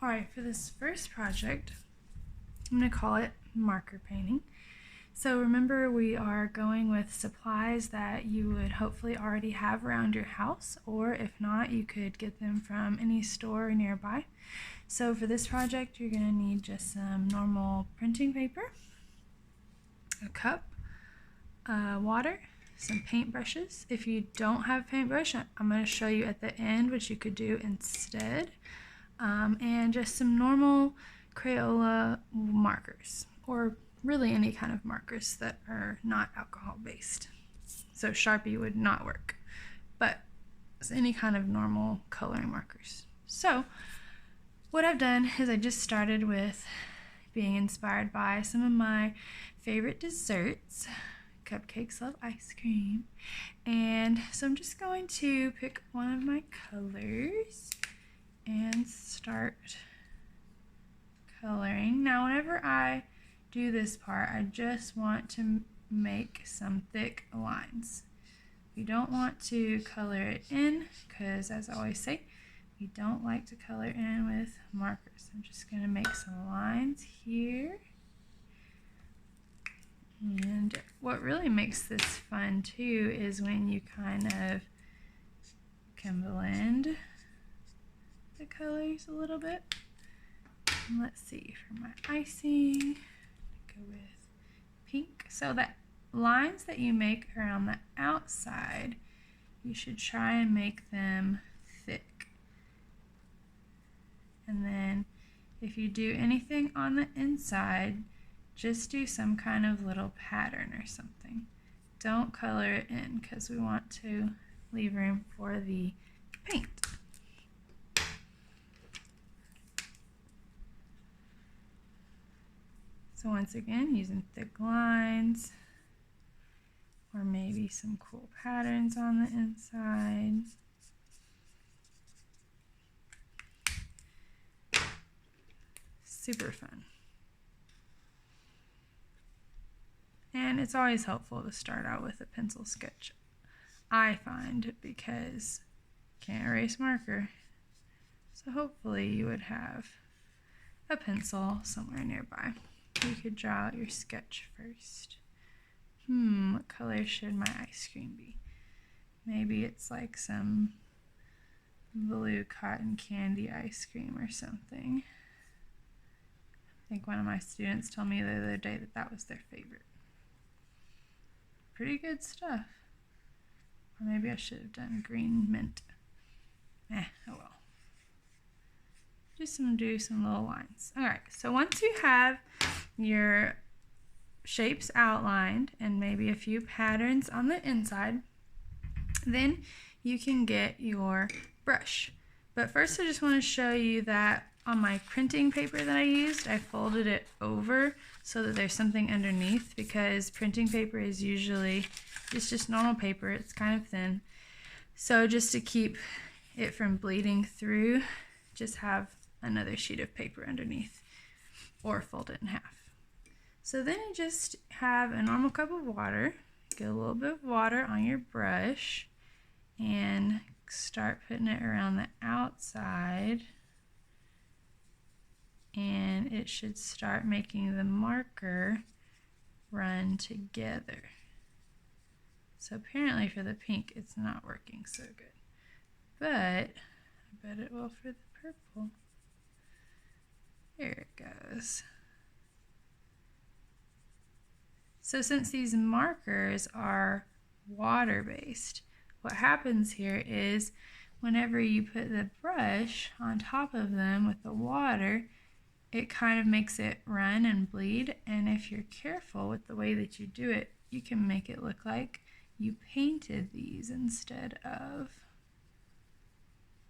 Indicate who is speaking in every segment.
Speaker 1: Alright, for this first project, I'm going to call it marker painting. So remember, we are going with supplies that you would hopefully already have around your house, or if not, you could get them from any store nearby. So for this project, you're going to need just some normal printing paper, a cup, water, some paintbrushes. If you don't have paintbrush, I'm going to show you at the end what you could do instead, and just some normal Crayola markers, or really any kind of markers that are not alcohol based. So Sharpie would not work, but any kind of normal coloring markers. So what I've done is I just started with being inspired by some of my favorite desserts. Cupcakes love ice cream. And so I'm just going to pick one of my colors and start coloring. Now whenever I do this part, I just want to make some thick lines. You don't want to color it in because, as I always say, we don't like to color in with markers. I'm just going to make some lines here. And what really makes this fun too is when you kind of can blend the colors a little bit. And let's see, for my icing, go with pink. So that lines that you make around the outside, you should try and make them thick. And then if you do anything on the inside, just do some kind of little pattern or something. Don't color it in because we want to leave room for the paint. So once again, using thick lines, or maybe some cool patterns on the inside. Super fun. And it's always helpful to start out with a pencil sketch, I find, because can't erase marker. So hopefully you would have a pencil somewhere nearby. You could draw out your sketch first. What color should my ice cream be? Maybe it's like some blue cotton candy ice cream or something. I think one of my students told me the other day that that was their favorite. Pretty good stuff. Or maybe I should have done green mint. Oh well. Just do some little lines. Alright, so once you have your shapes outlined and maybe a few patterns on the inside, then you can get your brush. But first I just want to show you that on my printing paper that I used, I folded it over so that there's something underneath, because printing paper is usually just normal paper. It's kind of thin. So just to keep it from bleeding through, just have another sheet of paper underneath, or fold it in half. So then you just have a normal cup of water, get a little bit of water on your brush, and start putting it around the outside, and it should start making the marker run together. So apparently for the pink it's not working so good, but I bet it will for the purple. There it goes. So since these markers are water-based, what happens here is whenever you put the brush on top of them with the water, it kind of makes it run and bleed, and if you're careful with the way that you do it, you can make it look like you painted these instead of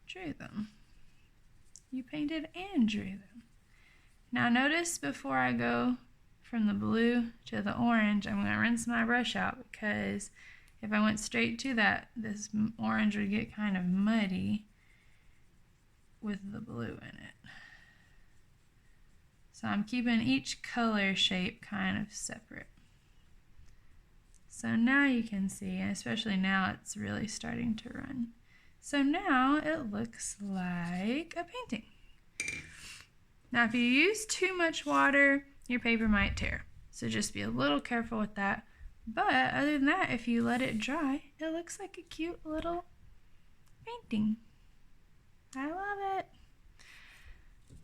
Speaker 1: drew them. You painted and drew them. Now notice before I go from the blue to the orange, I'm going to rinse my brush out, because if I went straight to that, this orange would get kind of muddy with the blue in it. So I'm keeping each color shape kind of separate. So now you can see, and especially now it's really starting to run. So now it looks like a painting. Now, if you use too much water, your paper might tear. So just be a little careful with that. But other than that, if you let it dry, it looks like a cute little painting. I love it.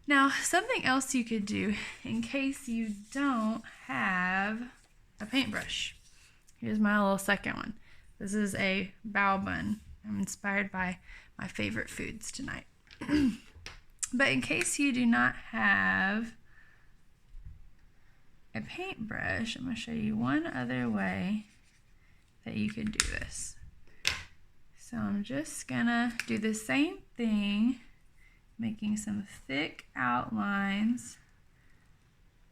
Speaker 1: Now, something else you could do in case you don't have a paintbrush. Here's my little second one. This is a bao bun. I'm inspired by my favorite foods tonight. But in case you do not have a paintbrush, I'm going to show you one other way that you could do this. So I'm just going to do the same thing, making some thick outlines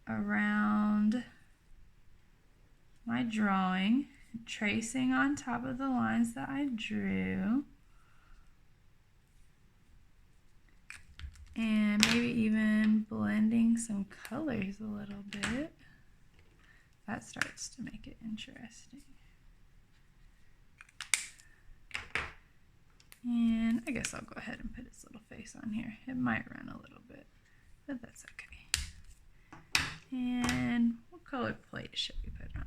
Speaker 1: around my drawing, tracing on top of the lines that I drew, and maybe even blending some colors a little bit. That starts to make it interesting. And I guess I'll go ahead and put his little face on here. It might run a little bit, but that's okay. And what color plate should we put on?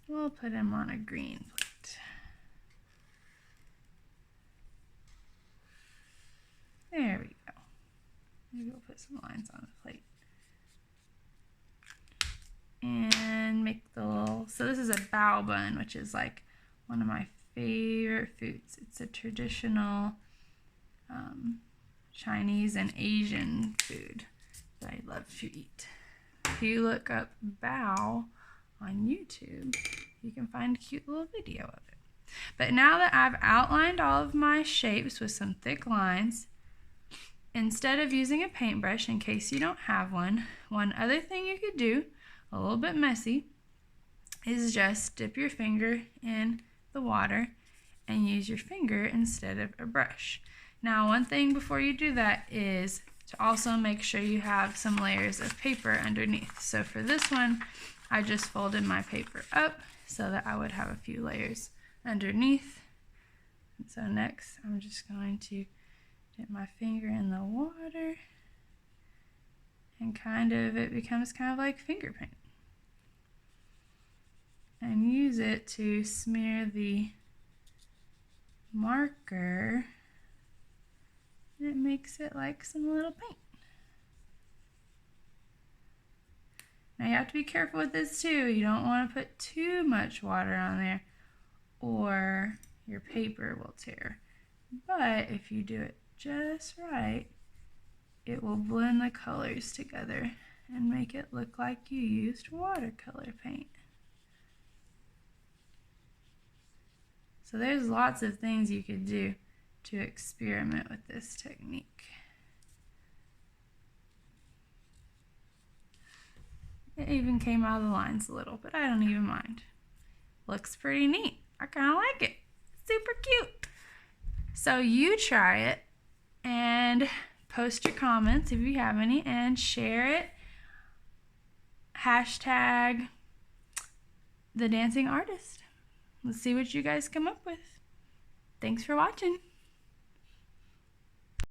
Speaker 1: We'll put him on a green plate. There we go. Maybe we'll put some lines on the plate. And make the little, so this is a bao bun, which is like one of my favorite foods. It's a traditional Chinese and Asian food that I love to eat. If you look up bao on YouTube, you can find a cute little video of it. But now that I've outlined all of my shapes with some thick lines, instead of using a paintbrush, in case you don't have one, one other thing you could do, a little bit messy, is just dip your finger in the water and use your finger instead of a brush. Now, one thing before you do that is to also make sure you have some layers of paper underneath. So for this one, I just folded my paper up so that I would have a few layers underneath. And so next, I'm just going to dip my finger in the water, and it becomes kind of like finger paint. And use it to smear the marker, and it makes it like some little paint. Now you have to be careful with this too. You don't want to put too much water on there or your paper will tear. But if you do it just right, it will blend the colors together and make it look like you used watercolor paint. So there's lots of things you could do to experiment with this technique. It even came out of the lines a little, but I don't even mind. Looks pretty neat. I kind of like it. Super cute. So you try it and post your comments if you have any and share it. Hashtag the dancing artist. Let's see what you guys come up with. Thanks for watching.